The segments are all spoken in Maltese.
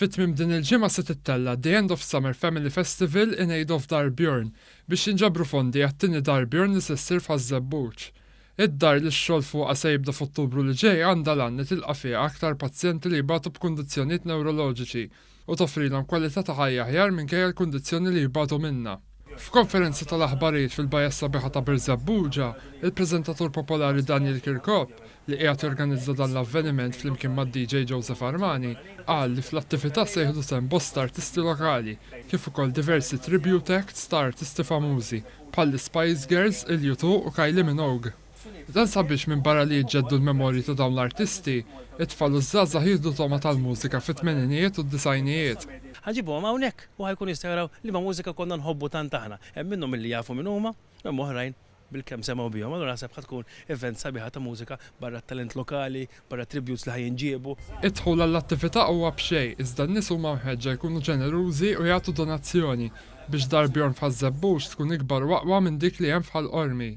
Fit-tmiem din il-ġimgħa se tittella The End of Summer Family Festival in Aid of Darbjorn biex jinġabru fondi għat-tieni Darbjorn li se ssir f'Ħażebbuġ. Id-dar li x-xogħol fuqha se jibda f'Ottubru li ġej għandha lan li tilqa' fiha aktar pazjenti li jibgħatu b'kundizzjonijiet newroloġiċi u toffrilhom kwalità ta' ħajja aħjar minkejja l-kundizzjoni li jibgħatu minnha. F'konferenza tal-aħbarijiet fil-bajja sabiħa ta' Birzebbuġa, il-preżentatur popolari Daniel Kirkop li qiegħed jorganizza dan l-avveniment flimkien mad-DJ Joseph Armani qal li fl-attività se jieħdu sehem bosta artisti lokali kif ukoll diversi tribute acts ta' artisti famużi bħall Spice Girls, il-U2 u Kylie Minogue. Dan sabiex minn barra li jġeddu l-memorji ta' dawn l-artisti, it-tfal u żgħażagħ jieħdu toma tal-mużika fit-tmeninijiet u d-disajnijiet. Ħaġibhom hawnhekk u ħajkun jistgħu jaraw li ma' mużika konna nħobbu tant aħna. Hemm minnhom milli jafu minn huma, hemm oħrajn bil-kemm semgħu bihom. Allura naħseb ħad tkun event sabiħa ta' mużika barra talent lokali, barra tributes li ħajinġiebu. Id-dħul għall-attività huwa b'xejn, iżda n-nies huma mħeġġa jkunu ġenerużi u jagħtu donazzjoni biex Darbjorn f'Ħażebbuġ tkun ikbar u aqwa minn dik li hemm f'Ħallqormi.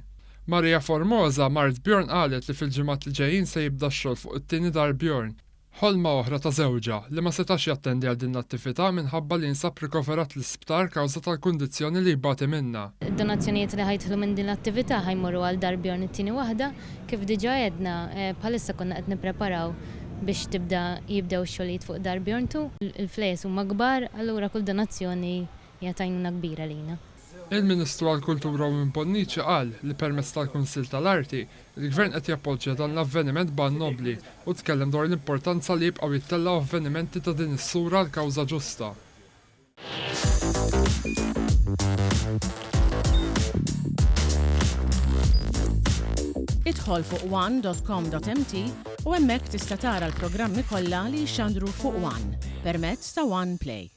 Marija Formosa Mart Bjorn qalet li fil-ġimgħat li ġejjin se jibda x-xogħol fuq it-tieni Darbjorn. Ħolma oħra ta' żewġa li ma setax jattendi għal din l-attività minħabba li nsab rikoverat l-isptar kawża tal-kundizzjoni li jbati minnha. Id-donazzjonijiet li ħajtħlu minn din l-attività ħajmorru għal Darbjorn it-tieni waħda kif diġà għedna bħalissa konna qed nippreparaw biex jibdew x-xogħlijiet fuq Darbjorn 2. Il-flejes huma kbar, allura kull donazzjoni hija għajnuna kbira lina. Il-Ministru għall-Kultura u Bonnici qal li permezz tal-Kunsill tal-Arti il-Gvern qed jappoġġja dan l-avveniment ban nobli u tkellem dwar l-importanza li jibqgħu jittellaw avvenimenti ta' din is-sura l-kawża ġusta. Idħol fuq one.com.mt u hemmhekk tista' tara l-programmi kollha li jxandru fuq One permezz ta' One Play.